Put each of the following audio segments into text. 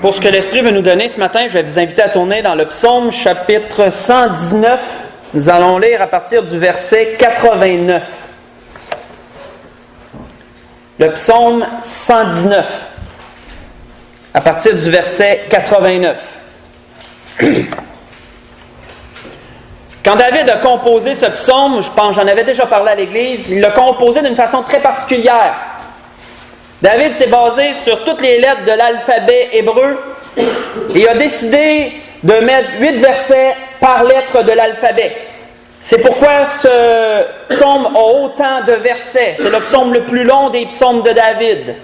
Pour ce que l'Esprit veut nous donner ce matin, je vais vous inviter à tourner dans le psaume chapitre 119. Nous allons lire à partir du verset 89. Le psaume 119, à partir du verset 89. Quand David a composé ce psaume, je pense, j'en avais déjà parlé à l'Église, il l'a composé d'une façon très particulière. David s'est basé sur toutes les lettres de l'alphabet hébreu et a décidé de mettre 8 versets par lettre de l'alphabet. C'est pourquoi ce psaume a autant de versets. C'est le psaume le plus long des psaumes de David.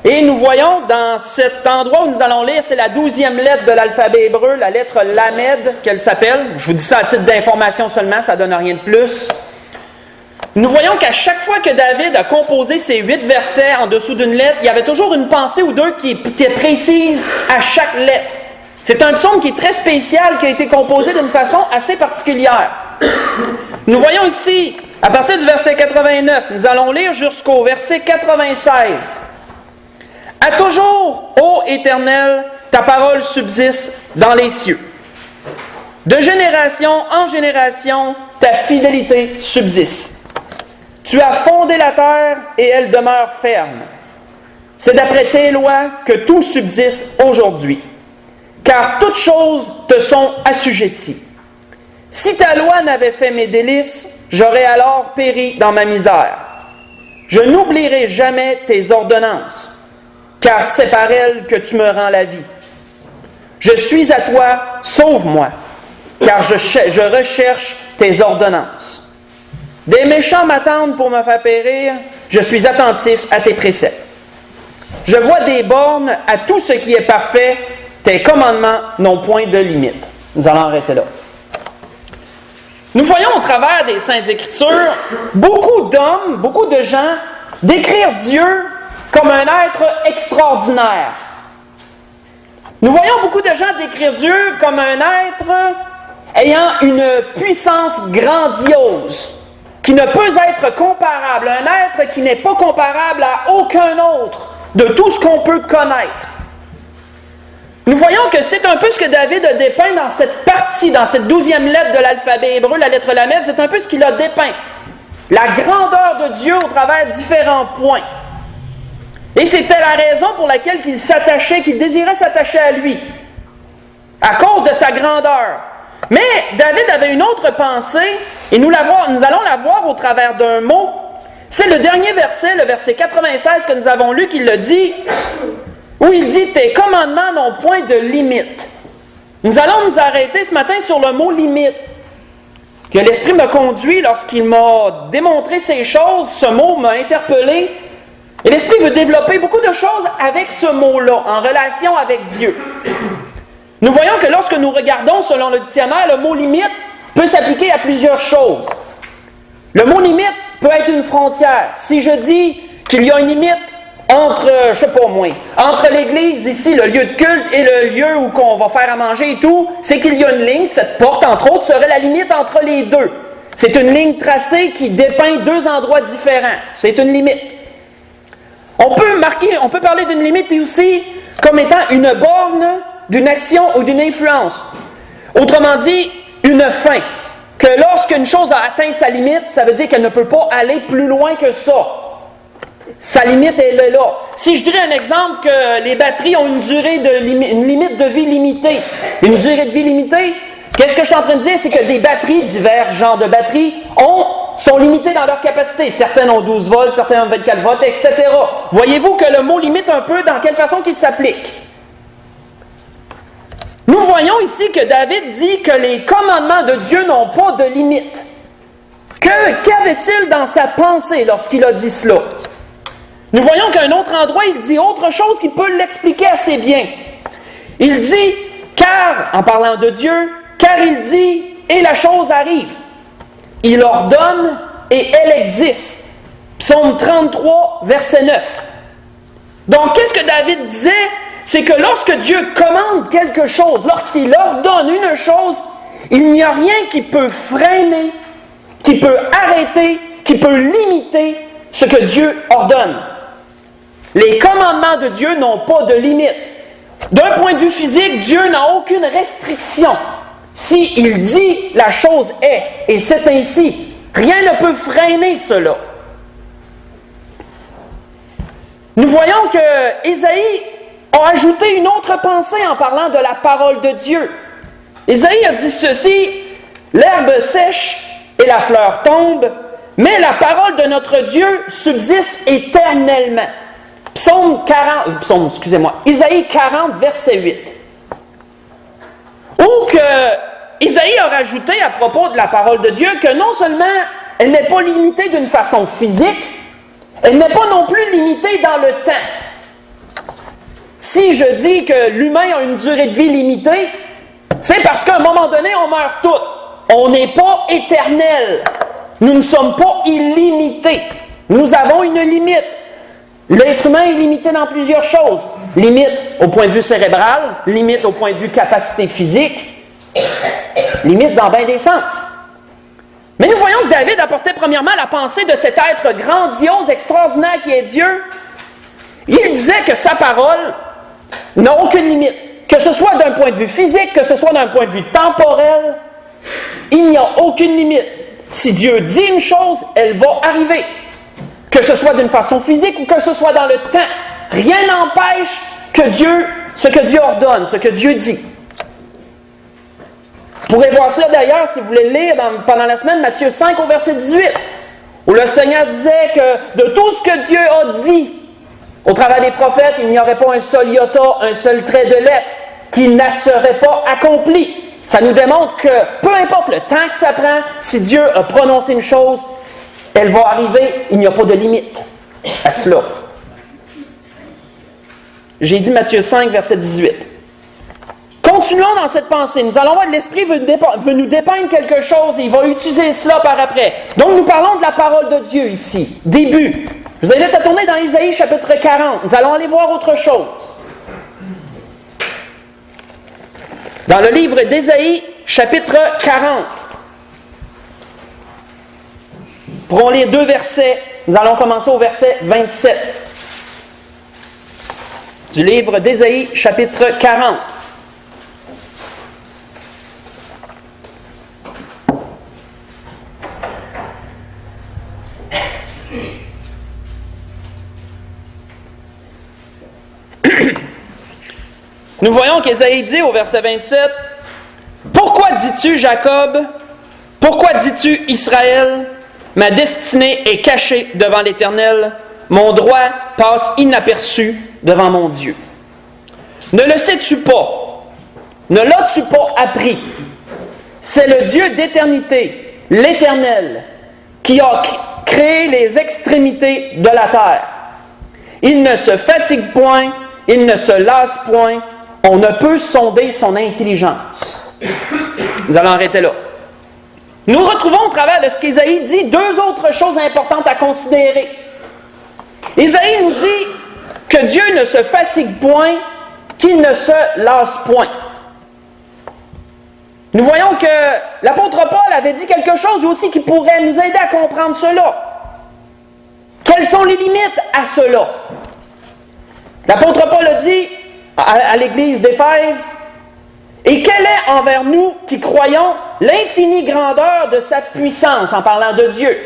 Et nous voyons dans cet endroit où nous allons lire, c'est la 12e lettre de l'alphabet hébreu, la lettre Lamed qu'elle s'appelle. Je vous dis ça à titre d'information seulement, ça ne donne rien de plus. Nous voyons qu'à chaque fois que David a composé ces 8 versets en dessous d'une lettre, il y avait toujours une pensée ou deux qui était précise à chaque lettre. C'est un psaume qui est très spécial, qui a été composé d'une façon assez particulière. Nous voyons ici, à partir du verset 89, nous allons lire jusqu'au verset 96. « À toujours, ô Éternel, ta parole subsiste dans les cieux. De génération en génération, ta fidélité subsiste. Tu as fondé la terre et elle demeure ferme. C'est d'après tes lois que tout subsiste aujourd'hui, car toutes choses te sont assujetties. Si ta loi n'avait fait mes délices, j'aurais alors péri dans ma misère. Je n'oublierai jamais tes ordonnances, car c'est par elles que tu me rends la vie. Je suis à toi, sauve-moi, car je recherche tes ordonnances. Des méchants m'attendent pour me faire périr, je suis attentif à tes préceptes. Je vois des bornes à tout ce qui est parfait, tes commandements n'ont point de limite. » Nous allons arrêter là. Nous voyons au travers des Saintes Écritures beaucoup d'hommes, beaucoup de gens décrire Dieu comme un être extraordinaire. Nous voyons beaucoup de gens décrire Dieu comme un être ayant une puissance grandiose, qui ne peut être comparable, un être qui n'est pas comparable à aucun autre de tout ce qu'on peut connaître. Nous voyons que c'est un peu ce que David a dépeint dans cette partie, dans cette 12e lettre de l'alphabet hébreu, la lettre Lamed, c'est un peu ce qu'il a dépeint. La grandeur de Dieu au travers différents points. Et c'était la raison pour laquelle qu'il s'attachait, qu'il désirait s'attacher à lui, à cause de sa grandeur. Mais David avait une autre pensée, et nous allons la voir au travers d'un mot. C'est le dernier verset, le verset 96 que nous avons lu, qui le dit, où il dit « Tes commandements n'ont point de limite ». Nous allons nous arrêter ce matin sur le mot « limite ». Que l'Esprit m'a conduit lorsqu'il m'a démontré ces choses, ce mot m'a interpellé. Et l'Esprit veut développer beaucoup de choses avec ce mot-là, en relation avec Dieu. Nous voyons que lorsque nous regardons selon le dictionnaire, le mot « limite » peut s'appliquer à plusieurs choses. Le mot « limite » peut être une frontière. Si je dis qu'il y a une limite entre, entre l'Église ici, le lieu de culte, et le lieu où on va faire à manger et tout, c'est qu'il y a une ligne, cette porte, entre autres, serait la limite entre les deux. C'est une ligne tracée qui dépeint deux endroits différents. C'est une limite. On peut parler d'une limite aussi comme étant une borne d'une action ou d'une influence. Autrement dit, une fin. Que lorsqu'une chose a atteint sa limite, ça veut dire qu'elle ne peut pas aller plus loin que ça. Sa limite, elle est là. Si je dirais un exemple que les batteries ont une limite de vie limitée, une durée de vie limitée, qu'est-ce que je suis en train de dire? C'est que des batteries, divers genres de batteries, sont limitées dans leur capacité. Certaines ont 12 volts, certaines ont 24 volts, etc. Voyez-vous que le mot limite un peu dans quelle façon qu'il s'applique? Nous voyons ici que David dit que les commandements de Dieu n'ont pas de limite. Qu'avait-il dans sa pensée lorsqu'il a dit cela? Nous voyons qu'à un autre endroit, il dit autre chose qui peut l'expliquer assez bien. Il dit, car, en parlant de Dieu, car il dit, et la chose arrive. Il ordonne et elle existe. Psaume 33, verset 9. Donc, qu'est-ce que David disait? C'est que lorsque Dieu commande quelque chose, lorsqu'il ordonne une chose, il n'y a rien qui peut freiner, qui peut arrêter, qui peut limiter ce que Dieu ordonne. Les commandements de Dieu n'ont pas de limite. D'un point de vue physique, Dieu n'a aucune restriction. S'il dit, la chose est, et c'est ainsi. Rien ne peut freiner cela. Nous voyons que Ésaïe a ajouté une autre pensée en parlant de la parole de Dieu. Ésaïe a dit ceci, « L'herbe sèche et la fleur tombe, mais la parole de notre Dieu subsiste éternellement. » Isaïe 40, verset 8. Ou que Isaïe a rajouté à propos de la parole de Dieu que non seulement elle n'est pas limitée d'une façon physique, elle n'est pas non plus limitée dans le temps. Si je dis que l'humain a une durée de vie limitée, c'est parce qu'à un moment donné, on meurt tous. On n'est pas éternel. Nous ne sommes pas illimités. Nous avons une limite. L'être humain est limité dans plusieurs choses. Limite au point de vue cérébral, limite au point de vue capacité physique, limite dans bien des sens. Mais nous voyons que David apportait premièrement la pensée de cet être grandiose, extraordinaire qui est Dieu. Il disait que sa parole n'a aucune limite. Que ce soit d'un point de vue physique, que ce soit d'un point de vue temporel, il n'y a aucune limite. Si Dieu dit une chose, elle va arriver. Que ce soit d'une façon physique ou que ce soit dans le temps. Rien n'empêche que ce que Dieu ordonne, ce que Dieu dit. Vous pourrez voir cela d'ailleurs, si vous voulez lire pendant la semaine, Matthieu 5 au verset 18, où le Seigneur disait que de tout ce que Dieu a dit au travers des prophètes, il n'y aurait pas un seul iota, un seul trait de lettre qui ne serait pas accompli. Ça nous démontre que peu importe le temps que ça prend, si Dieu a prononcé une chose, elle va arriver, il n'y a pas de limite à cela. J'ai dit Matthieu 5, verset 18. Continuons dans cette pensée. Nous allons voir que l'Esprit veut nous dépeindre quelque chose et il va utiliser cela par après. Donc nous parlons de la parole de Dieu ici. Début. Je vous invite à tourner dans Isaïe chapitre 40. Nous allons aller voir autre chose. Dans le livre d'Ésaïe, chapitre 40. Nous pourrons lire 2 versets. Nous allons commencer au verset 27. Du livre d'Ésaïe, chapitre 40. Nous voyons qu'Ésaïe dit au verset 27, « Pourquoi dis-tu, Jacob? Pourquoi dis-tu, Israël? Ma destinée est cachée devant l'Éternel. Mon droit passe inaperçu devant mon Dieu. Ne le sais-tu pas? Ne l'as-tu pas appris? C'est le Dieu d'éternité, l'Éternel, qui a créé les extrémités de la terre. Il ne se fatigue point, il ne se lasse point. On ne peut sonder son intelligence. » Nous allons arrêter là. Nous retrouvons au travers de ce qu'Ésaïe dit 2 autres choses importantes à considérer. Ésaïe nous dit que Dieu ne se fatigue point, qu'il ne se lasse point. Nous voyons que l'apôtre Paul avait dit quelque chose aussi qui pourrait nous aider à comprendre cela. Quelles sont les limites à cela? L'apôtre Paul a dit à l'église d'Éphèse, « Et quelle est envers nous qui croyons l'infinie grandeur de sa puissance, en parlant de Dieu,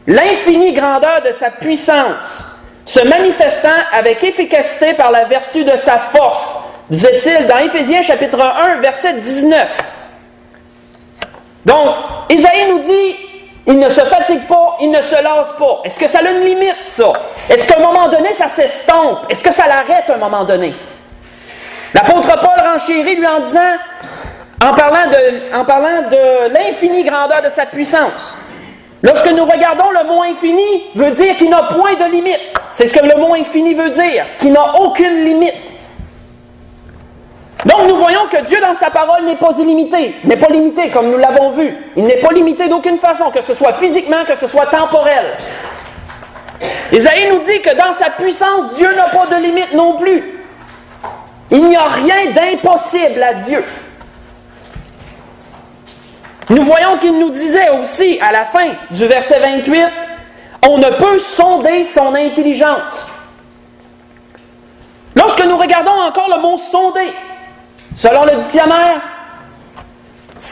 l'infinie grandeur de sa puissance, se manifestant avec efficacité par la vertu de sa force, disait-il dans Éphésiens chapitre 1, verset 19. » Donc, Ésaïe nous dit, il ne se fatigue pas, il ne se lasse pas. Est-ce que ça a une limite, ça? Est-ce qu'à un moment donné, ça s'estompe? Est-ce que ça l'arrête à un moment donné? L'apôtre Paul renchérit lui en disant, en parlant de l'infinie grandeur de sa puissance. Lorsque nous regardons le mot infini, veut dire qu'il n'a point de limite. C'est ce que le mot infini veut dire, qu'il n'a aucune limite. Donc nous voyons que Dieu dans sa parole n'est pas illimité, n'est pas limité comme nous l'avons vu. Il n'est pas limité d'aucune façon, que ce soit physiquement, que ce soit temporel. Ésaïe nous dit que dans sa puissance, Dieu n'a pas de limite non plus. Il n'y a rien d'impossible à Dieu. Nous voyons qu'il nous disait aussi, à la fin du verset 28, « On ne peut sonder son intelligence. » regardons encore le mot sonder. Selon le dictionnaire,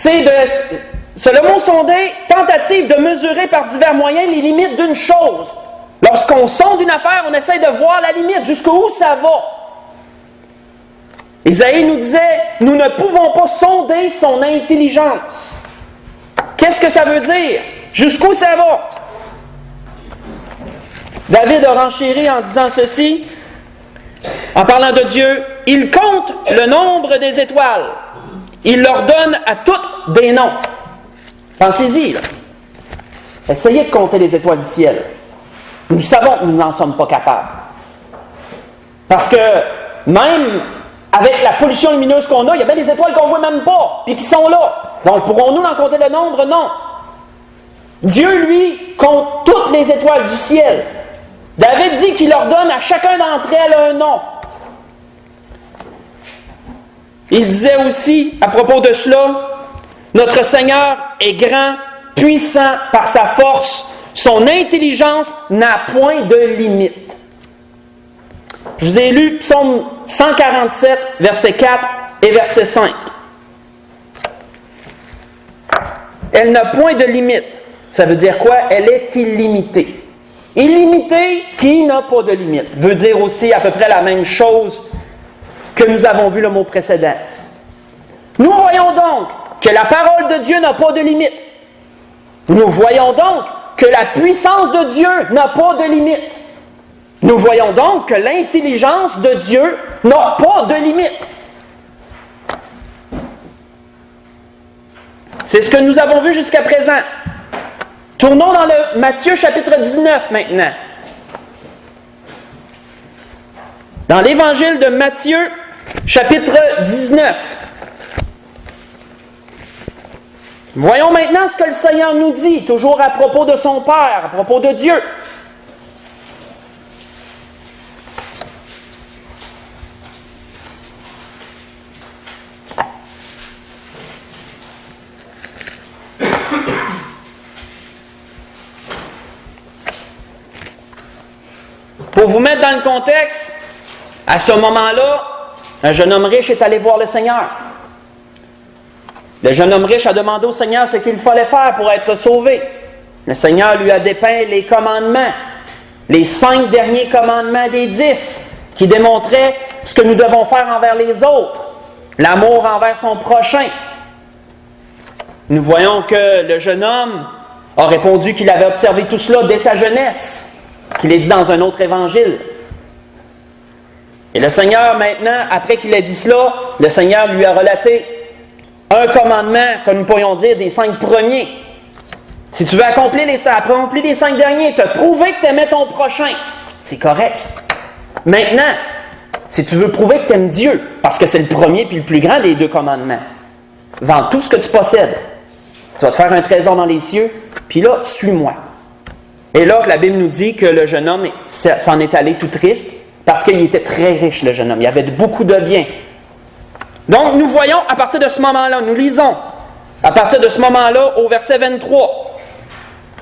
le mot sonder, tentative de mesurer par divers moyens les limites d'une chose. Lorsqu'on sonde une affaire, on essaie de voir la limite, jusqu'où ça va. Isaïe nous disait, nous ne pouvons pas sonder son intelligence. Qu'est-ce que ça veut dire? Jusqu'où ça va? David a renchéri en disant ceci, en parlant de Dieu, « Il compte le nombre des étoiles. Il leur donne à toutes des noms. » Pensez-y, là. Essayez de compter les étoiles du ciel. Nous savons que nous n'en sommes pas capables. Parce que même avec la pollution lumineuse qu'on a, il y a bien des étoiles qu'on ne voit même pas, puis qui sont là. Donc, pourrons-nous en compter le nombre? Non. Dieu, lui, compte toutes les étoiles du ciel. David dit qu'il leur donne à chacun d'entre elles un nom. Il disait aussi, à propos de cela, « Notre Seigneur est grand, puissant par sa force. Son intelligence n'a point de limite. » Je vous ai lu Psaume 147, verset 4 et verset 5. Elle n'a point de limite. Ça veut dire quoi? Elle est illimitée. Illimitée, qui n'a pas de limite, veut dire aussi à peu près la même chose que nous avons vu le mot précédent. Nous voyons donc que la parole de Dieu n'a pas de limite. Nous voyons donc que la puissance de Dieu n'a pas de limite. Nous voyons donc que l'intelligence de Dieu n'a pas de limite. C'est ce que nous avons vu jusqu'à présent. Tournons dans le Matthieu chapitre 19 maintenant. Dans l'évangile de Matthieu chapitre 19. Voyons maintenant ce que le Seigneur nous dit, toujours à propos de son Père, à propos de Dieu. Pour vous mettre dans le contexte, à ce moment-là, un jeune homme riche est allé voir le Seigneur. Le jeune homme riche a demandé au Seigneur ce qu'il fallait faire pour être sauvé. Le Seigneur lui a dépeint les commandements, les 5 derniers commandements des 10, qui démontraient ce que nous devons faire envers les autres, l'amour envers son prochain. Nous voyons que le jeune homme a répondu qu'il avait observé tout cela dès sa jeunesse, qu'il est dit dans un autre évangile. Et le Seigneur, maintenant, après qu'il ait dit cela, le Seigneur lui a relaté un commandement, comme nous pourrions dire, des 5 premiers. Si tu veux accomplir les 5 derniers, te prouver que tu aimais ton prochain, c'est correct. Maintenant, si tu veux prouver que tu aimes Dieu, parce que c'est le premier puis le plus grand des 2 commandements, vends tout ce que tu possèdes. Tu vas te faire un trésor dans les cieux, puis là, suis-moi. Et là, la Bible nous dit que le jeune homme s'en est allé tout triste, parce qu'il était très riche, le jeune homme. Il avait beaucoup de biens. Donc, nous voyons, à partir de ce moment-là, nous lisons, à partir de ce moment-là, au verset 23,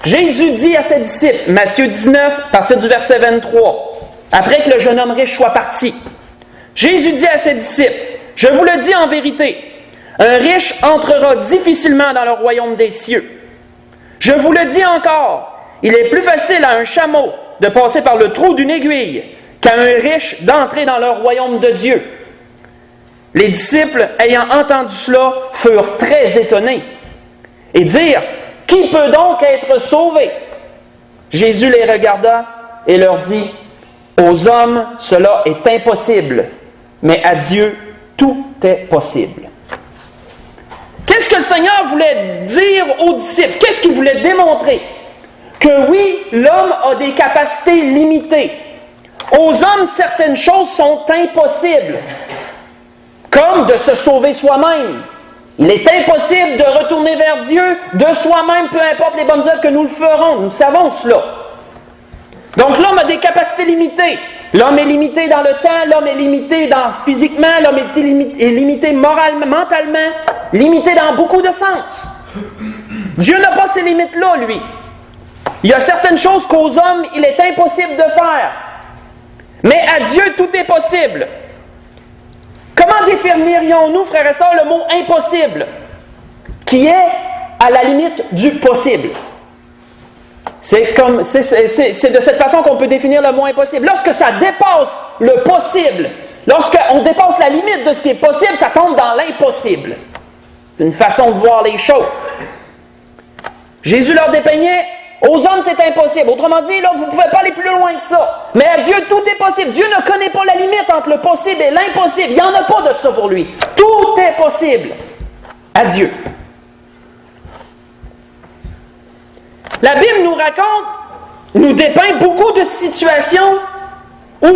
Jésus dit à ses disciples, Matthieu 19, à partir du verset 23, après que le jeune homme riche soit parti, Jésus dit à ses disciples, « Je vous le dis en vérité, un riche entrera difficilement dans le royaume des cieux. Je vous le dis encore, il est plus facile à un chameau de passer par le trou d'une aiguille qu'à un riche d'entrer dans le royaume de Dieu. » Les disciples, ayant entendu cela, furent très étonnés et dirent, « Qui peut donc être sauvé? » Jésus les regarda et leur dit, « Aux hommes, cela est impossible, mais à Dieu, tout est possible. » Qu'est-ce que le Seigneur voulait dire aux disciples? Qu'est-ce qu'il voulait démontrer? Que oui, l'homme a des capacités limitées. Aux hommes, certaines choses sont impossibles. Comme de se sauver soi-même. Il est impossible de retourner vers Dieu de soi-même, peu importe les bonnes œuvres que nous le ferons. Nous savons cela. Donc l'homme a des capacités limitées. L'homme est limité dans le temps, l'homme est limité physiquement, l'homme est limité moralement, mentalement, limité dans beaucoup de sens. Dieu n'a pas ces limites-là, lui. Il y a certaines choses qu'aux hommes, il est impossible de faire. Mais à Dieu, tout est possible. Comment définirions-nous, frères et sœurs, le mot impossible, qui est à la limite du possible? C'est de cette façon qu'on peut définir le mot impossible. Lorsque ça dépasse le possible, lorsqu'on dépasse la limite de ce qui est possible, ça tombe dans l'impossible. C'est une façon de voir les choses. Jésus leur dépeignait, aux hommes c'est impossible. Autrement dit, là, vous ne pouvez pas aller plus loin que ça. Mais à Dieu, tout est possible. Dieu ne connaît pas la limite entre le possible et l'impossible. Il n'y en a pas de ça pour lui. Tout est possible à Dieu. La Bible nous raconte, nous dépeint beaucoup de situations où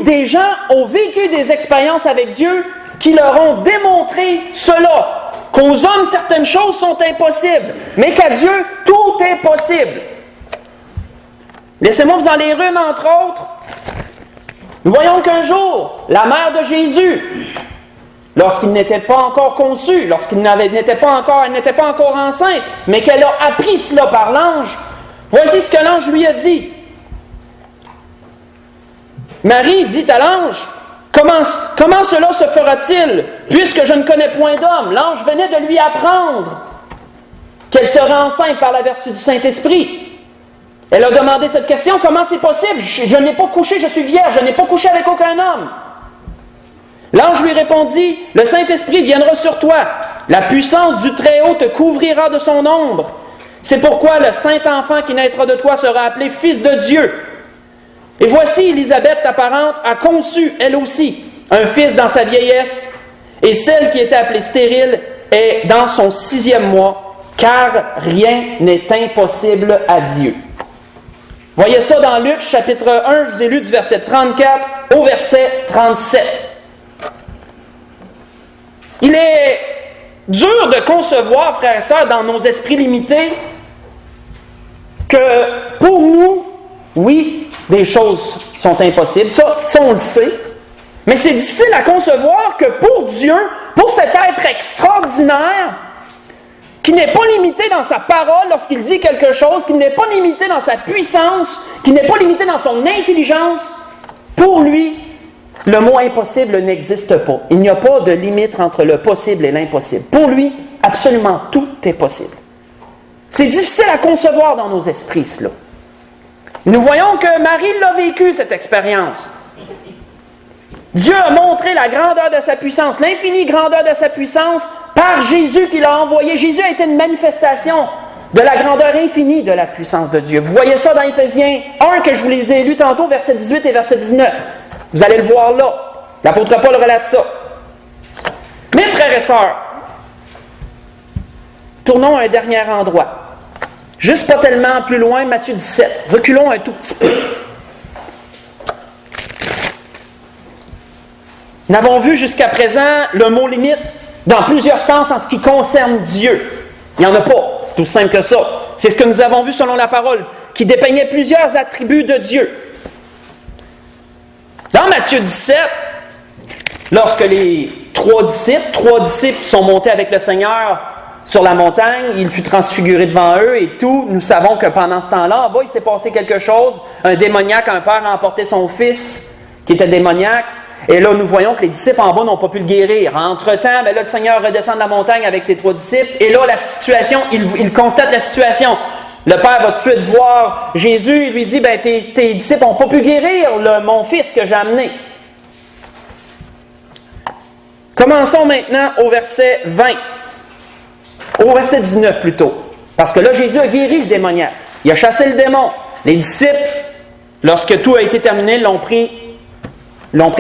des gens ont vécu des expériences avec Dieu qui leur ont démontré cela, qu'aux hommes certaines choses sont impossibles, mais qu'à Dieu tout est possible. Laissez-moi vous en lire une entre autres. Nous voyons qu'un jour, la mère de Jésus, lorsqu'il n'était pas encore conçu, lorsqu'il n'était pas encore enceinte, mais qu'elle a appris cela par l'ange, voici ce que l'ange lui a dit. Marie dit à l'ange, comment cela se fera-t-il, puisque je ne connais point d'homme? L'ange venait de lui apprendre qu'elle serait enceinte par la vertu du Saint-Esprit. Elle a demandé cette question, comment c'est possible? Je n'ai pas couché, je suis vierge, je n'ai pas couché avec aucun homme. L'ange lui répondit, le Saint-Esprit viendra sur toi, la puissance du Très-Haut te couvrira de son ombre. C'est pourquoi le Saint-Enfant qui naîtra de toi sera appelé Fils de Dieu. Et voici, Élisabeth, ta parente, a conçu, elle aussi, un fils dans sa vieillesse, et celle qui était appelée stérile est dans son 6e mois, car rien n'est impossible à Dieu. Voyez ça dans Luc, chapitre 1, je vous ai lu du verset 34 au verset 37. Il est dur de concevoir, frères et sœurs, dans nos esprits limités, que pour nous, oui, des choses sont impossibles, ça on le sait, mais c'est difficile à concevoir que pour Dieu, pour cet être extraordinaire, qui n'est pas limité dans sa parole lorsqu'il dit quelque chose, qui n'est pas limité dans sa puissance, qui n'est pas limité dans son intelligence, pour lui, le mot impossible n'existe pas. Il n'y a pas de limite entre le possible et l'impossible. Pour lui, absolument tout est possible. C'est difficile à concevoir dans nos esprits, cela. Nous voyons que Marie l'a vécu, cette expérience. Dieu a montré la grandeur de sa puissance, l'infinie grandeur de sa puissance par Jésus qui l'a envoyé. Jésus a été une manifestation de la grandeur infinie de la puissance de Dieu. Vous voyez ça dans Éphésiens 1 que je vous les ai lus tantôt, verset 18 et verset 19. Vous allez le voir là. L'apôtre Paul relate ça. Mes frères et sœurs, tournons à un dernier endroit. Juste pas tellement plus loin, Matthieu 17. Reculons un tout petit peu. Nous avons vu jusqu'à présent le mot limite dans plusieurs sens en ce qui concerne Dieu. Il n'y en a pas, tout simple que ça. C'est ce que nous avons vu selon la parole, qui dépeignait plusieurs attributs de Dieu. Dans Matthieu 17, lorsque les trois disciples sont montés avec le Seigneur sur la montagne, il fut transfiguré devant eux et tout, nous savons que pendant ce temps-là, en bas, il s'est passé quelque chose. Un démoniaque, un père a emporté son fils, qui était démoniaque. Et là, nous voyons que les disciples en bas n'ont pas pu le guérir. Entre-temps, là, le Seigneur redescend de la montagne avec ses 3 disciples. Et là, la situation, il constate la situation. Le Père va tout de suite voir Jésus et lui dit, tes disciples n'ont pas pu guérir mon fils que j'ai amené. Commençons maintenant au verset 20. Au verset 19 plutôt. Parce que là, Jésus a guéri le démoniaque. Il a chassé le démon. Les disciples, lorsque tout a été terminé, l'ont pris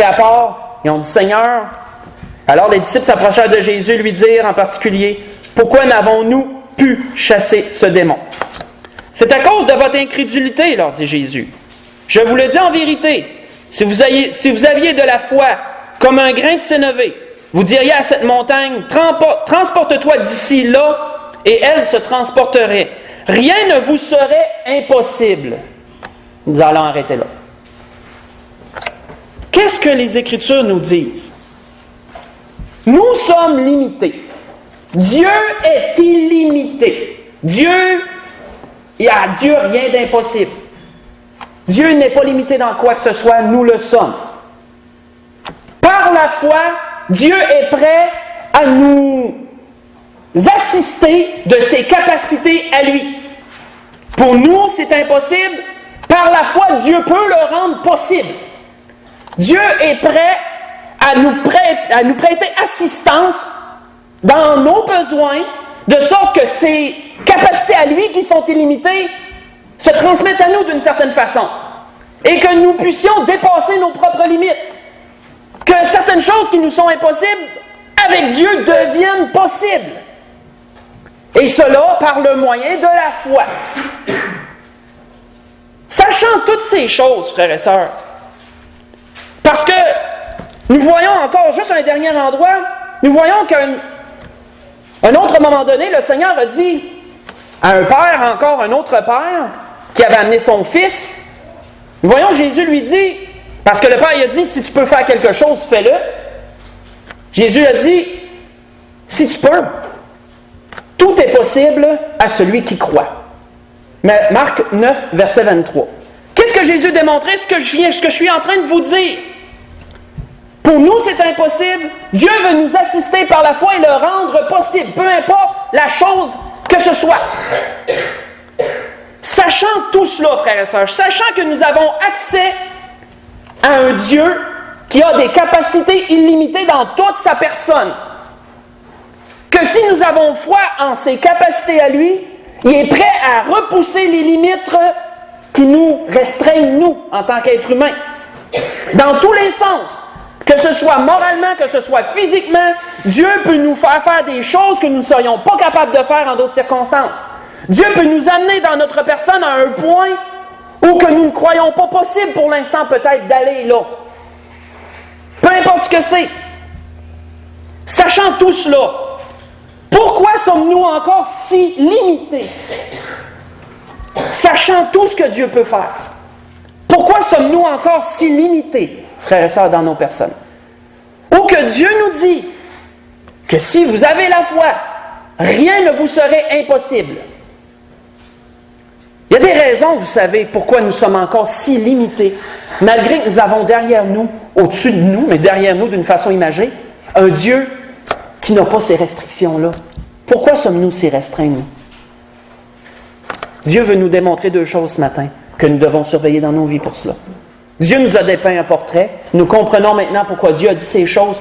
à part, ils ont dit, Seigneur, alors les disciples s'approchèrent de Jésus et lui dirent en particulier, pourquoi n'avons-nous pu chasser ce démon? C'est à cause de votre incrédulité, leur dit Jésus. Je vous le dis en vérité, si vous aviez de la foi comme un grain de sénévé, vous diriez à cette montagne, transporte-toi d'ici là, et elle se transporterait. Rien ne vous serait impossible. Nous allons arrêter là. Qu'est-ce que les Écritures nous disent? Nous sommes limités. Dieu est illimité. Il n'y a à Dieu rien d'impossible. Dieu n'est pas limité dans quoi que ce soit, nous le sommes. Par la foi, Dieu est prêt à nous assister de ses capacités à lui. Pour nous, c'est impossible. Par la foi, Dieu peut le rendre possible. Dieu est prêt à nous prêter assistance dans nos besoins, de sorte que ces capacités à lui qui sont illimitées se transmettent à nous d'une certaine façon. Et que nous puissions dépasser nos propres limites. Que certaines choses qui nous sont impossibles, avec Dieu, deviennent possibles. Et cela par le moyen de la foi. Sachant toutes ces choses, frères et sœurs, parce que nous voyons encore, juste un dernier endroit, nous voyons qu'à un autre moment donné, le Seigneur a dit à un père, encore un autre père, qui avait amené son fils, nous voyons que Jésus lui dit, parce que le père il a dit, si tu peux faire quelque chose, fais-le. Jésus a dit, si tu peux, tout est possible à celui qui croit. Mais Marc 9, verset 23. Qu'est-ce que Jésus démontrait? Ce que je suis en train de vous dire. Pour nous, c'est impossible. Dieu veut nous assister par la foi et le rendre possible, peu importe la chose que ce soit. Sachant tout cela, frères et sœurs, sachant que nous avons accès à un Dieu qui a des capacités illimitées dans toute sa personne, que si nous avons foi en ses capacités à lui, il est prêt à repousser les limites qui nous restreignent, nous, en tant qu'êtres humains. Dans tous les sens. Que ce soit moralement, que ce soit physiquement, Dieu peut nous faire faire des choses que nous ne serions pas capables de faire en d'autres circonstances. Dieu peut nous amener dans notre personne à un point où que nous ne croyons pas possible pour l'instant peut-être d'aller là. Peu importe ce que c'est. Sachant tout cela, pourquoi sommes-nous encore si limités? Sachant tout ce que Dieu peut faire. Pourquoi sommes-nous encore si limités, frères et sœurs, dans nos personnes? Ou que Dieu nous dit que si vous avez la foi, rien ne vous serait impossible. Il y a des raisons, vous savez, pourquoi nous sommes encore si limités, malgré que nous avons derrière nous, au-dessus de nous, mais derrière nous d'une façon imagée, un Dieu qui n'a pas ces restrictions-là. Pourquoi sommes-nous si restreints, nous? Dieu veut nous démontrer deux choses ce matin que nous devons surveiller dans nos vies pour cela. Dieu nous a dépeint un portrait. Nous comprenons maintenant pourquoi Dieu a dit ces choses.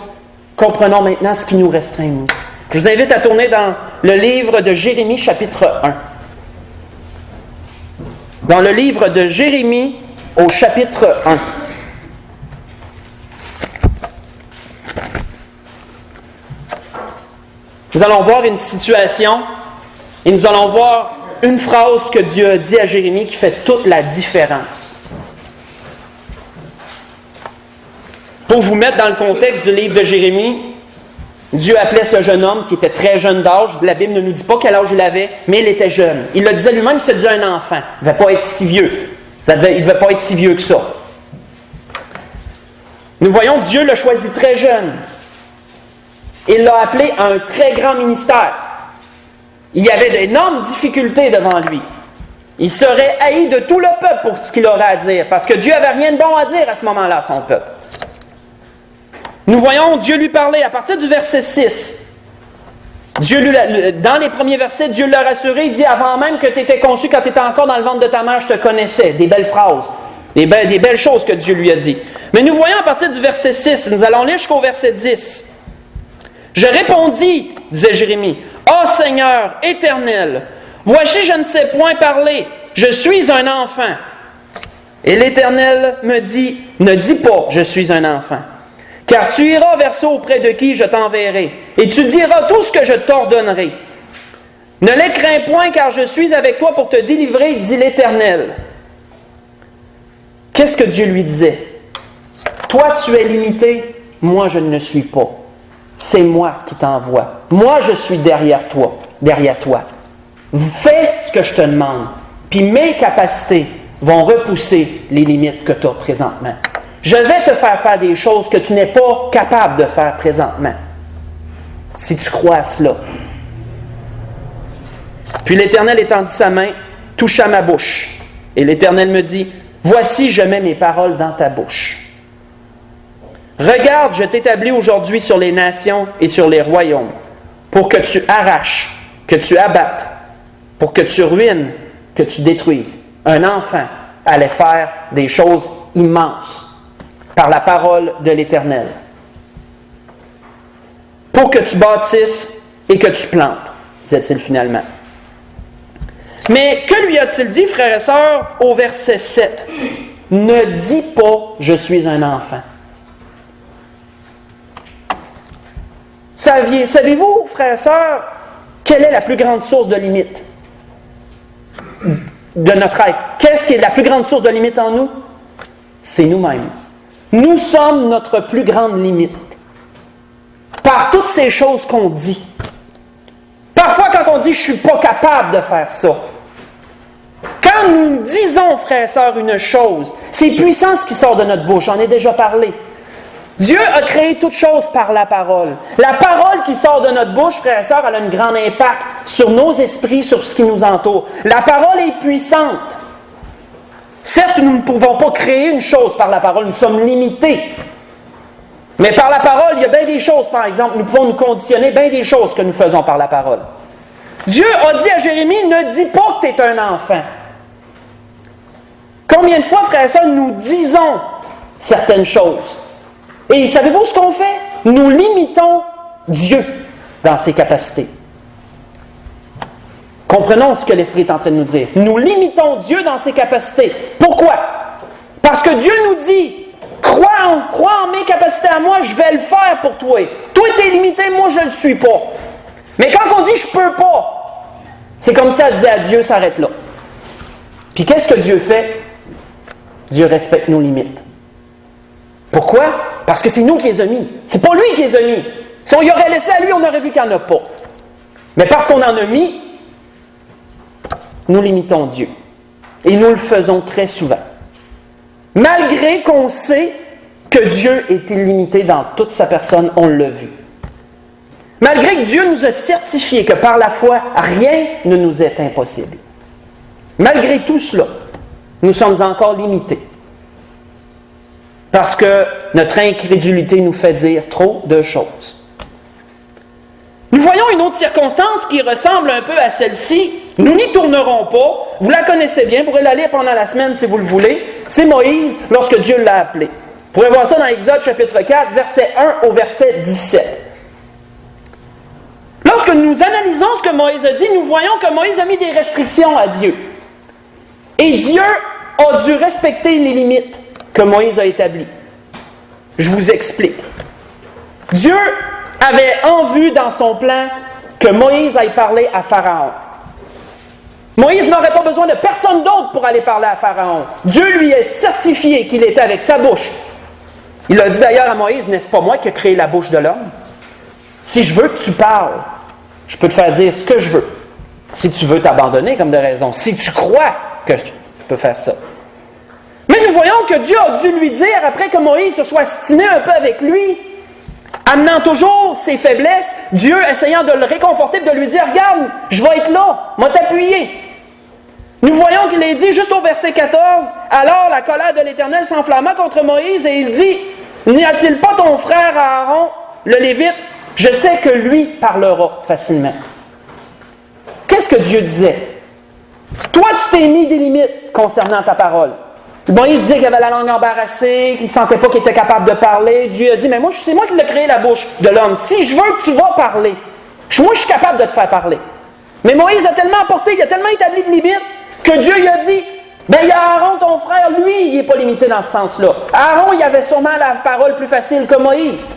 Comprenons maintenant ce qui nous restreint, nous. Je vous invite à tourner dans le livre de Jérémie, chapitre 1. Dans le livre de Jérémie, au chapitre 1. Nous allons voir une situation et nous allons voir une phrase que Dieu a dit à Jérémie qui fait toute la différence. Pour vous mettre dans le contexte du livre de Jérémie, Dieu appelait ce jeune homme qui était très jeune d'âge. La Bible ne nous dit pas quel âge il avait, mais il était jeune. Il le disait lui-même, il se disait un enfant. Il ne devait pas être si vieux. Il ne devait pas être si vieux que ça. Nous voyons que Dieu l'a choisi très jeune. Il l'a appelé à un très grand ministère. Il y avait d'énormes difficultés devant lui. Il serait haï de tout le peuple pour ce qu'il aurait à dire, parce que Dieu n'avait rien de bon à dire à ce moment-là à son peuple. Nous voyons Dieu lui parler à partir du verset 6. Dans les premiers versets, Dieu l'a rassuré. Il dit, avant même que tu étais conçu, quand tu étais encore dans le ventre de ta mère, je te connaissais. Des belles phrases, des belles choses que Dieu lui a dit. Mais nous voyons à partir du verset 6, nous allons lire jusqu'au verset 10. Je répondis, disait Jérémie, « Ô Seigneur, Éternel, voici je ne sais point parler, je suis un enfant. » Et l'Éternel me dit, « Ne dis pas, je suis un enfant. Car tu iras vers ceux auprès de qui je t'enverrai, et tu diras tout ce que je t'ordonnerai. Ne les crains point, car je suis avec toi pour te délivrer, dit l'Éternel. » Qu'est-ce que Dieu lui disait? Toi, tu es limité, moi, je ne le suis pas. C'est moi qui t'envoie. Moi, je suis derrière toi. Fais ce que je te demande, puis mes capacités vont repousser les limites que tu as présentement. Je vais te faire faire des choses que tu n'es pas capable de faire présentement, si tu crois à cela. Puis l'Éternel étendit sa main, toucha ma bouche. Et l'Éternel me dit, « Voici, je mets mes paroles dans ta bouche. » Regarde, je t'établis aujourd'hui sur les nations et sur les royaumes, pour que tu arraches, que tu abattes, pour que tu ruines, que tu détruises. Un enfant allait faire des choses immenses par la parole de l'Éternel. Pour que tu bâtisses et que tu plantes, disait-il finalement. Mais que lui a-t-il dit, frères et sœurs, au verset 7? Ne dis pas « je suis un enfant ». Savez-vous, frères et sœurs, quelle est la plus grande source de limite de notre être? Qu'est-ce qui est la plus grande source de limite en nous? C'est nous-mêmes. Nous sommes notre plus grande limite. Par toutes ces choses qu'on dit. Parfois, quand on dit « je ne suis pas capable de faire ça », quand nous disons, frères et sœurs, une chose, c'est puissant ce qui sort de notre bouche, j'en ai déjà parlé. Dieu a créé toutes choses par la parole. La parole qui sort de notre bouche, frères et sœurs, elle a un grand impact sur nos esprits, sur ce qui nous entoure. La parole est puissante. Certes, nous ne pouvons pas créer une chose par la parole, nous sommes limités. Mais par la parole, il y a bien des choses, par exemple, nous pouvons nous conditionner bien des choses que nous faisons par la parole. Dieu a dit à Jérémie, ne dis pas que tu es un enfant. Combien de fois, frères et sœurs, nous disons certaines choses? Et savez-vous ce qu'on fait? Nous limitons Dieu dans ses capacités. Comprenons ce que l'Esprit est en train de nous dire. Nous limitons Dieu dans ses capacités. Pourquoi? Parce que Dieu nous dit, crois en mes capacités à moi, je vais le faire pour toi. Toi, tu es limité, moi, je ne le suis pas. Mais quand on dit « je peux pas », c'est comme ça, dire à Dieu, s'arrête là. Puis qu'est-ce que Dieu fait? Dieu respecte nos limites. Pourquoi? Parce que c'est nous qui les a mis. C'est pas lui qui les a mis. Si on y aurait laissé à lui, on aurait vu qu'il n'y en a pas. Mais parce qu'on en a mis, nous limitons Dieu. Et nous le faisons très souvent. Malgré qu'on sait que Dieu est illimité dans toute sa personne, on l'a vu. Malgré que Dieu nous a certifié que par la foi, rien ne nous est impossible. Malgré tout cela, nous sommes encore limités. Parce que notre incrédulité nous fait dire trop de choses. Nous voyons une autre circonstance qui ressemble un peu à celle-ci. Nous n'y tournerons pas. Vous la connaissez bien. Vous pourrez la lire pendant la semaine si vous le voulez. C'est Moïse lorsque Dieu l'a appelé. Vous pourrez voir ça dans Exode chapitre 4, verset 1 au verset 17. Lorsque nous analysons ce que Moïse a dit, nous voyons que Moïse a mis des restrictions à Dieu. Et Dieu a dû respecter les limites que Moïse a établies. Je vous explique. Dieu avait en vue dans son plan que Moïse aille parler à Pharaon. Moïse n'aurait pas besoin de personne d'autre pour aller parler à Pharaon. Dieu lui a certifié qu'il était avec sa bouche. Il a dit d'ailleurs à Moïse, n'est-ce pas moi qui ai créé la bouche de l'homme? Si je veux que tu parles, je peux te faire dire ce que je veux. Si tu veux t'abandonner comme de raison. Si tu crois que je peux faire ça. Mais nous voyons que Dieu a dû lui dire, après que Moïse se soit stiné un peu avec lui, amenant toujours ses faiblesses, Dieu essayant de le réconforter, de lui dire, regarde, je vais être là, je vais t'appuyer. Nous voyons qu'il est dit juste au verset 14, alors la colère de l'Éternel s'enflamma contre Moïse et il dit, n'y a-t-il pas ton frère Aaron, le Lévite? Je sais que lui parlera facilement. Qu'est-ce que Dieu disait? Toi, tu t'es mis des limites concernant ta parole. Moïse disait qu'il avait la langue embarrassée, qu'il ne sentait pas qu'il était capable de parler. Dieu a dit, mais moi, c'est moi qui l'ai créé la bouche de l'homme. Si je veux, tu vas parler. Moi, je suis capable de te faire parler. Mais Moïse a tellement apporté, il a tellement établi de limites que Dieu lui a dit, ben il y a Aaron, ton frère, lui, il n'est pas limité dans ce sens-là. Aaron, il avait sûrement la parole plus facile que Moïse.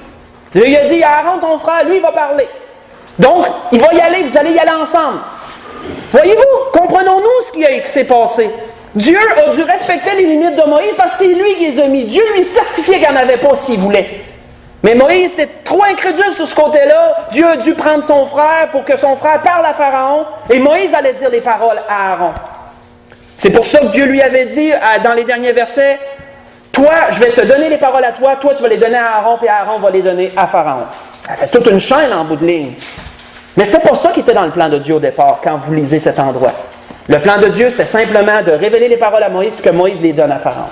Dieu lui a dit, Aaron, ton frère, lui, il va parler. Donc, il va y aller, vous allez y aller ensemble. Voyez-vous, comprenons-nous ce qui s'est passé. Dieu a dû respecter les limites de Moïse parce que c'est lui qui les a mis. Dieu lui certifiait qu'il n'y en avait pas s'il voulait. Mais Moïse était trop incrédule sur ce côté-là. Dieu a dû prendre son frère pour que son frère parle à Pharaon. Et Moïse allait dire les paroles à Aaron. C'est pour ça que Dieu lui avait dit dans les derniers versets, « Toi, je vais te donner les paroles à toi. Toi, tu vas les donner à Aaron, puis Aaron va les donner à Pharaon. » Ça fait toute une chaîne en bout de ligne. Mais ce n'était pas ça qui était dans le plan de Dieu au départ, quand vous lisez cet endroit. Le plan de Dieu, c'est simplement de révéler les paroles à Moïse, que Moïse les donne à Pharaon.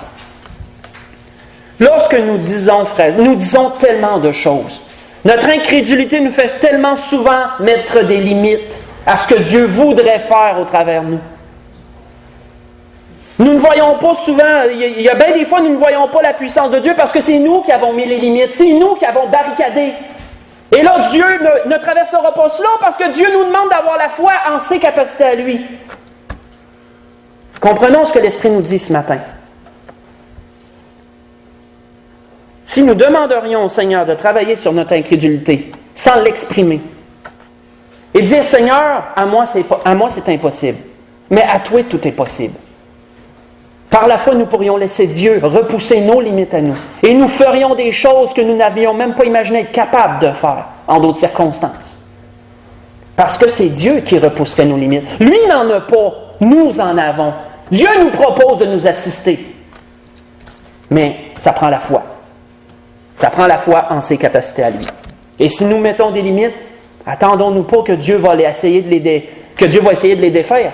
Lorsque nous disons, frères, nous disons tellement de choses. Notre incrédulité nous fait tellement souvent mettre des limites à ce que Dieu voudrait faire au travers de nous. Nous ne voyons pas souvent, il y a bien des fois, nous ne voyons pas la puissance de Dieu parce que c'est nous qui avons mis les limites, c'est nous qui avons barricadé. Et là, Dieu ne traversera pas cela parce que Dieu nous demande d'avoir la foi en ses capacités à lui. Comprenons ce que l'Esprit nous dit ce matin. Si nous demanderions au Seigneur de travailler sur notre incrédulité, sans l'exprimer, et dire, Seigneur, à moi c'est impossible, mais à toi tout est possible. Par la foi, nous pourrions laisser Dieu repousser nos limites à nous. Et nous ferions des choses que nous n'avions même pas imaginé être capables de faire en d'autres circonstances. Parce que c'est Dieu qui repousserait nos limites. Lui n'en a pas, nous en avons. Dieu nous propose de nous assister. Mais ça prend la foi. Ça prend la foi en ses capacités à lui. Et si nous mettons des limites, attendons-nous pas que Dieu va essayer de les défaire.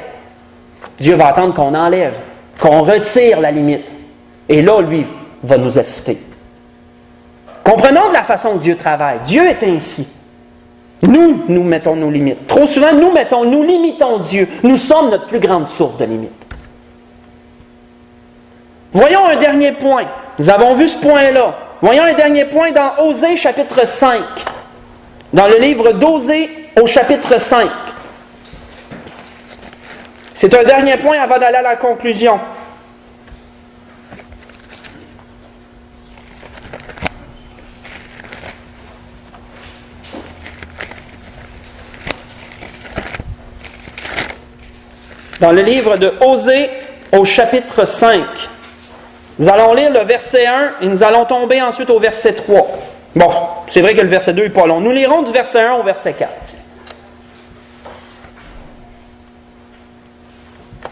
Dieu va attendre qu'on enlève, qu'on retire la limite. Et là, lui, va nous assister. Comprenons de la façon que Dieu travaille. Dieu est ainsi. Nous mettons nos limites. Trop souvent, nous limitons Dieu. Nous sommes notre plus grande source de limites. Voyons un dernier point. Nous avons vu ce point-là. Voyons un dernier point dans Osée chapitre 5. Dans le livre d'Osée au chapitre 5. C'est un dernier point avant d'aller à la conclusion. Dans le livre de Osée au chapitre 5. Nous allons lire le verset 1 et nous allons tomber ensuite au verset 3. Bon, c'est vrai que le verset 2 n'est pas long. Nous lirons du verset 1 au verset 4.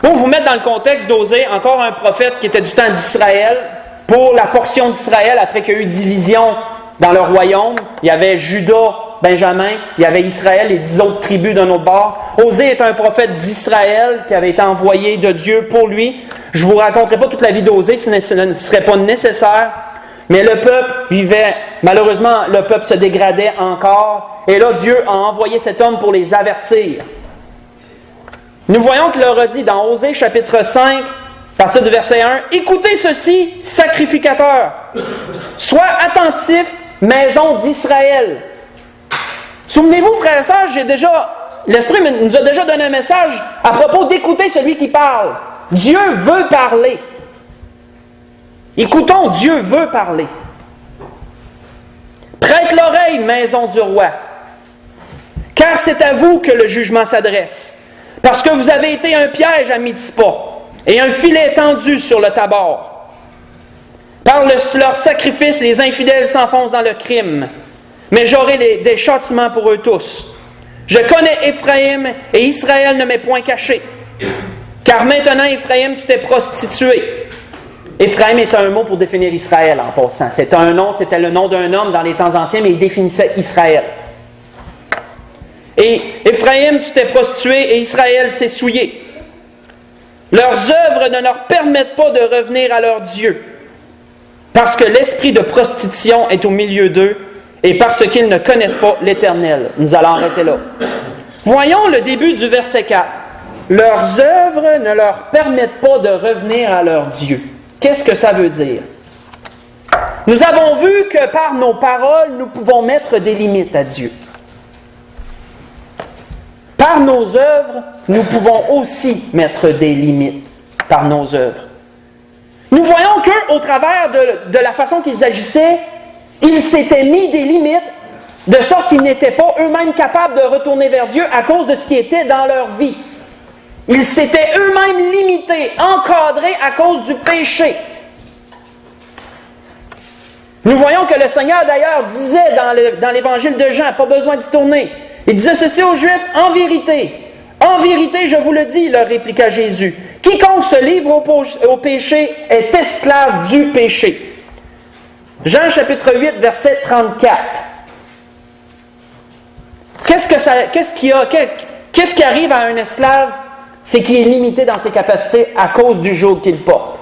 Pour vous mettre dans le contexte d'Osée, encore un prophète qui était du temps d'Israël, pour la portion d'Israël, après qu'il y a eu division dans le royaume, il y avait Juda, Benjamin, il y avait Israël et 10 autres tribus d'un autre bord. Osée est un prophète d'Israël qui avait été envoyé de Dieu pour lui. Je ne vous raconterai pas toute la vie d'Osée, ce ne serait pas nécessaire. Mais le peuple vivait, malheureusement, le peuple se dégradait encore. Et là, Dieu a envoyé cet homme pour les avertir. Nous voyons qu'il leur a dit dans Osée chapitre 5, à partir du verset 1, « Écoutez ceci, sacrificateurs, sois attentifs, maison d'Israël. » Souvenez-vous, frères et sœurs, l'Esprit nous a déjà donné un message à propos d'écouter celui qui parle. Dieu veut parler. Écoutons, Dieu veut parler. Prête l'oreille, maison du roi, car c'est à vous que le jugement s'adresse, parce que vous avez été un piège à Mitzpa et un filet tendu sur le Tabor. Par leur sacrifice, les infidèles s'enfoncent dans le crime, mais j'aurai des châtiments pour eux tous. Je connais Éphraïm et Israël ne m'est point caché. Car maintenant, Éphraïm, tu t'es prostitué. Éphraïm est un mot pour définir Israël en passant. C'était le nom d'un homme dans les temps anciens, mais il définissait Israël. Et Éphraïm, tu t'es prostitué et Israël s'est souillé. Leurs œuvres ne leur permettent pas de revenir à leur Dieu, parce que l'esprit de prostitution est au milieu d'eux et parce qu'ils ne connaissent pas l'Éternel. Nous allons arrêter là. Voyons le début du verset 4. Leurs œuvres ne leur permettent pas de revenir à leur Dieu. Qu'est-ce que ça veut dire? Nous avons vu que par nos paroles, nous pouvons mettre des limites à Dieu. Par nos œuvres, nous pouvons aussi mettre des limites par nos œuvres. Nous voyons qu'au travers de la façon qu'ils agissaient, ils s'étaient mis des limites de sorte qu'ils n'étaient pas eux-mêmes capables de retourner vers Dieu à cause de ce qui était dans leur vie. Ils s'étaient eux-mêmes limités, encadrés à cause du péché. Nous voyons que le Seigneur d'ailleurs disait dans l'évangile de Jean, pas besoin d'y tourner, il disait ceci aux Juifs, en vérité, je vous le dis, leur répliqua Jésus, quiconque se livre au péché est esclave du péché. Jean chapitre 8, verset 34. Qu'est-ce qui arrive à un esclave? C'est qu'il est limité dans ses capacités à cause du joug qu'il porte.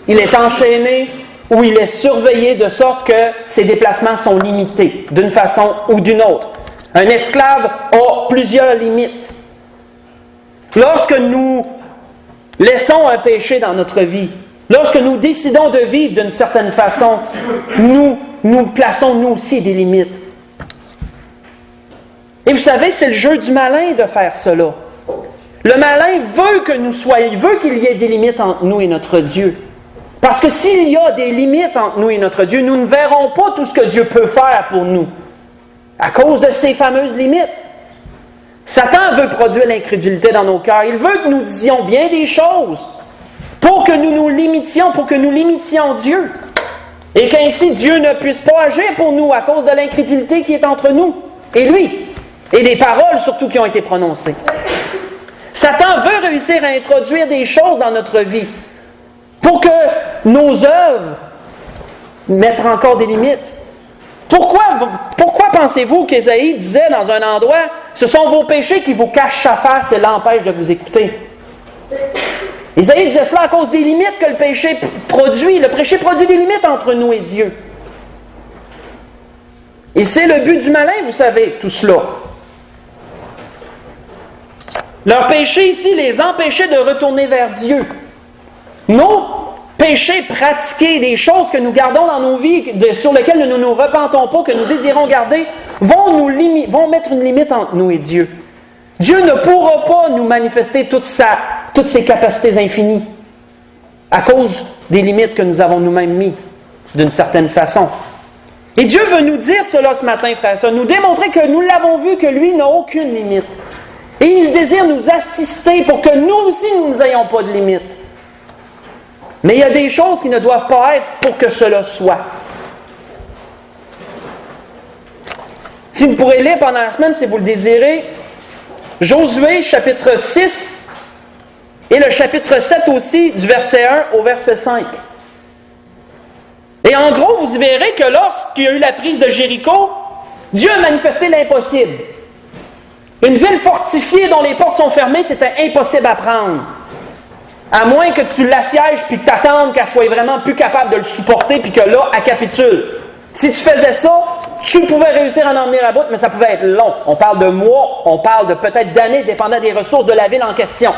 Il est enchaîné, où il est surveillé de sorte que ses déplacements sont limités d'une façon ou d'une autre. Un esclave a plusieurs limites. Lorsque nous laissons un péché dans notre vie, lorsque nous décidons de vivre d'une certaine façon, nous plaçons nous aussi des limites. Et vous savez, c'est le jeu du malin de faire cela. Le malin veut que nous soyons, il veut qu'il y ait des limites entre nous et notre Dieu. Parce que s'il y a des limites entre nous et notre Dieu, nous ne verrons pas tout ce que Dieu peut faire pour nous. À cause de ces fameuses limites. Satan veut produire l'incrédulité dans nos cœurs. Il veut que nous disions bien des choses pour que nous nous limitions, pour que nous limitions Dieu. Et qu'ainsi Dieu ne puisse pas agir pour nous à cause de l'incrédulité qui est entre nous et lui. Et des paroles surtout qui ont été prononcées. Satan veut réussir à introduire des choses dans notre vie pour que nos œuvres mettent encore des limites. Pourquoi pensez-vous qu'Ésaïe disait dans un endroit « Ce sont vos péchés qui vous cachent sa face et l'empêchent de vous écouter » Ésaïe disait cela à cause des limites que le péché produit. Le péché produit des limites entre nous et Dieu. Et c'est le but du malin, vous savez, tout cela. Leur péché ici les empêchait de retourner vers Dieu. Nos péchés pratiqués, des choses que nous gardons dans nos vies, sur lesquelles nous ne nous repentons pas, que nous désirons garder, vont mettre une limite entre nous et Dieu. Dieu ne pourra pas nous manifester toutes ses capacités infinies à cause des limites que nous avons nous-mêmes mis, d'une certaine façon. Et Dieu veut nous dire cela ce matin, frères et sœurs, nous démontrer que nous l'avons vu, que lui n'a aucune limite. Et il désire nous assister pour que nous aussi, nous n'ayons pas de limite. Mais il y a des choses qui ne doivent pas être pour que cela soit. Si vous pourrez lire pendant la semaine, si vous le désirez, Josué, chapitre 6, et le chapitre 7 aussi, du verset 1 au verset 5. Et en gros, vous verrez que lorsqu'il y a eu la prise de Jéricho, Dieu a manifesté l'impossible. Une ville fortifiée dont les portes sont fermées, c'était impossible à prendre. À moins que tu l'assièges puis que tu attendes qu'elle soit vraiment plus capable de le supporter puis que là, elle capitule. Si tu faisais ça, tu pouvais réussir à en emmener à bout, mais ça pouvait être long. On parle de mois, on parle de peut-être d'années, dépendant des ressources de la ville en question.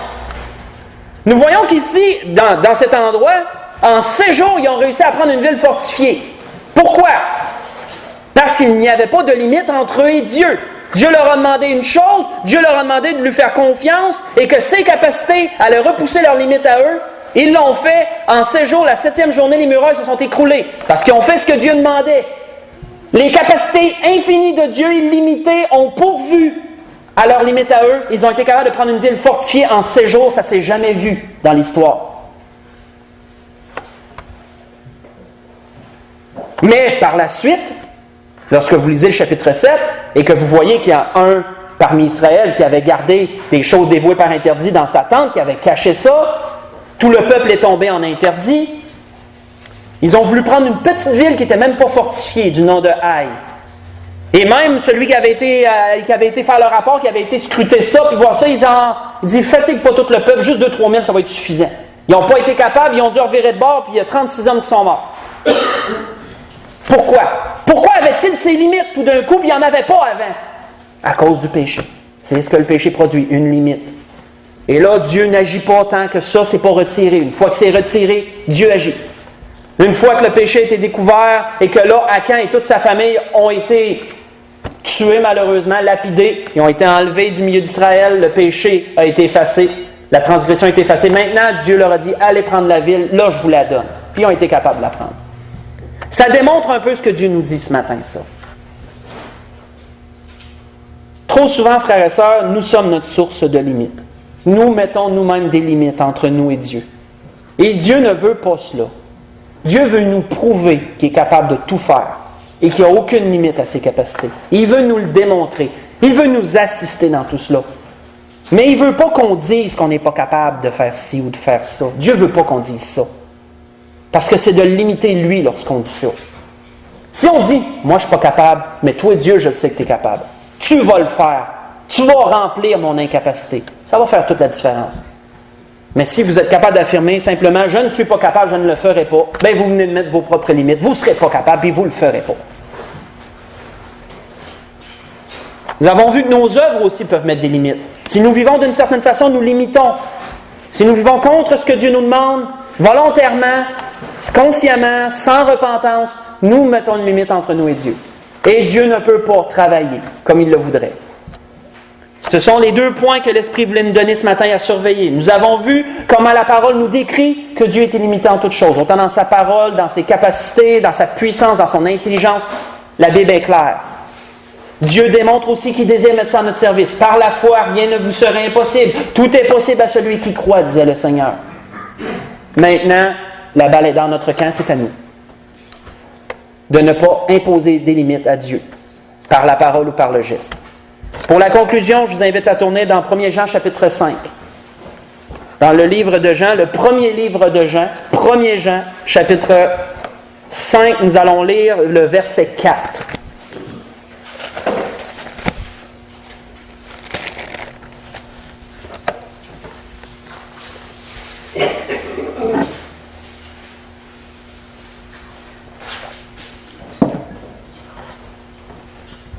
Nous voyons qu'ici, dans cet endroit, en 6 jours, ils ont réussi à prendre une ville fortifiée. Pourquoi? Parce qu'il n'y avait pas de limite entre eux et Dieu. Dieu leur a demandé une chose, Dieu leur a demandé de lui faire confiance et que ses capacités allaient repousser leurs limites à eux. Ils l'ont fait en 6 jours, la 7e journée, les murailles se sont écroulées parce qu'ils ont fait ce que Dieu demandait. Les capacités infinies de Dieu, illimitées, ont pourvu à leurs limites à eux. Ils ont été capables de prendre une ville fortifiée en 6 jours, ça ne s'est jamais vu dans l'histoire. Mais par la suite, lorsque vous lisez le chapitre 7 et que vous voyez qu'il y a un parmi Israël qui avait gardé des choses dévouées par interdit dans sa tente, qui avait caché ça, tout le peuple est tombé en interdit. Ils ont voulu prendre une petite ville qui n'était même pas fortifiée, du nom de Haï. Et même celui qui avait été faire le rapport, qui avait été scruter ça, puis voir ça, il dit fatigue pas tout le peuple, juste 2-3 000, ça va être suffisant. Ils n'ont pas été capables, ils ont dû revirer de bord, puis il y a 36 hommes qui sont morts. Pourquoi? Pourquoi avait-il ces limites tout d'un coup, puis il n'y en avait pas avant? À cause du péché. C'est ce que le péché produit, une limite. Et là, Dieu n'agit pas tant que ça, c'est pas retiré. Une fois que c'est retiré, Dieu agit. Une fois que le péché a été découvert et que là, Akan et toute sa famille ont été tués malheureusement, lapidés, ils ont été enlevés du milieu d'Israël, le péché a été effacé, la transgression a été effacée. Maintenant, Dieu leur a dit, allez prendre la ville, là je vous la donne. Puis ils ont été capables de la prendre. Ça démontre un peu ce que Dieu nous dit ce matin, ça. Trop souvent, frères et sœurs, nous sommes notre source de limites. Nous mettons nous-mêmes des limites entre nous et Dieu. Et Dieu ne veut pas cela. Dieu veut nous prouver qu'il est capable de tout faire et qu'il n'y a aucune limite à ses capacités. Il veut nous le démontrer. Il veut nous assister dans tout cela. Mais il ne veut pas qu'on dise qu'on n'est pas capable de faire ci ou de faire ça. Dieu ne veut pas qu'on dise ça. Parce que c'est de le limiter lui lorsqu'on dit ça. Si on dit, moi je ne suis pas capable, mais toi Dieu, je sais que tu es capable. Tu vas le faire. Tu vas remplir mon incapacité. Ça va faire toute la différence. Mais si vous êtes capable d'affirmer simplement « je ne suis pas capable, je ne le ferai pas », bien vous venez de mettre vos propres limites. Vous ne serez pas capable et vous ne le ferez pas. Nous avons vu que nos œuvres aussi peuvent mettre des limites. Si nous vivons d'une certaine façon, nous limitons. Si nous vivons contre ce que Dieu nous demande, volontairement, consciemment, sans repentance, nous mettons une limite entre nous et Dieu. Et Dieu ne peut pas travailler comme il le voudrait. Ce sont les deux points que l'Esprit voulait nous donner ce matin à surveiller. Nous avons vu comment la parole nous décrit que Dieu est illimité en toutes choses. Autant dans sa parole, dans ses capacités, dans sa puissance, dans son intelligence. La Bible est claire. Dieu démontre aussi qu'il désire mettre ça à notre service. Par la foi, rien ne vous sera impossible. Tout est possible à celui qui croit, disait le Seigneur. Maintenant, la balle est dans notre camp, c'est à nous. De ne pas imposer des limites à Dieu, par la parole ou par le geste. Pour la conclusion, je vous invite à tourner dans 1 Jean chapitre 5. Dans le livre de Jean, le premier livre de Jean, 1 Jean chapitre 5, nous allons lire le verset 4.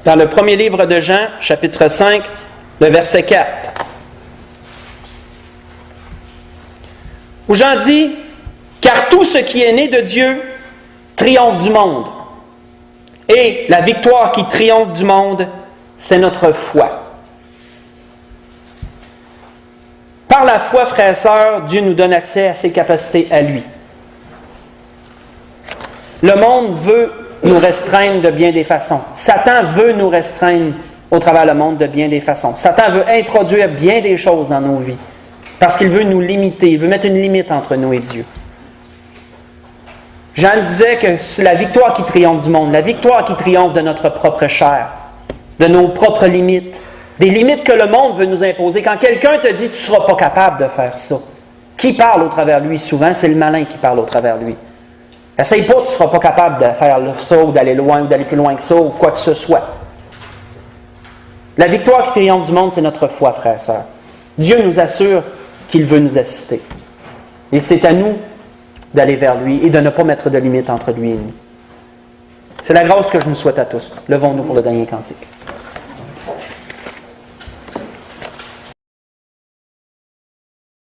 Dans le premier livre de Jean, chapitre 5, le verset 4. Où Jean dit « Car tout ce qui est né de Dieu triomphe du monde. Et la victoire qui triomphe du monde, c'est notre foi. » Par la foi, frères et sœurs, Dieu nous donne accès à ses capacités à lui. Le monde veut nous restreindre de bien des façons. Satan veut nous restreindre au travers le monde de bien des façons. Satan veut introduire bien des choses dans nos vies parce qu'il veut nous limiter, il veut mettre une limite entre nous et Dieu. Jean disait que c'est la victoire qui triomphe du monde, la victoire qui triomphe de notre propre chair, de nos propres limites, des limites que le monde veut nous imposer. Quand quelqu'un te dit « tu ne seras pas capable de faire ça », qui parle au travers de lui souvent? C'est le malin qui parle au travers de lui. Essaye pas, tu ne seras pas capable de faire ça, ou d'aller loin, ou d'aller plus loin que ça, ou quoi que ce soit. La victoire qui triomphe du monde, c'est notre foi, frères et sœurs. Dieu nous assure qu'il veut nous assister. Et c'est à nous d'aller vers lui et de ne pas mettre de limite entre lui et nous. C'est la grâce que je nous souhaite à tous. Levons-nous pour le dernier cantique.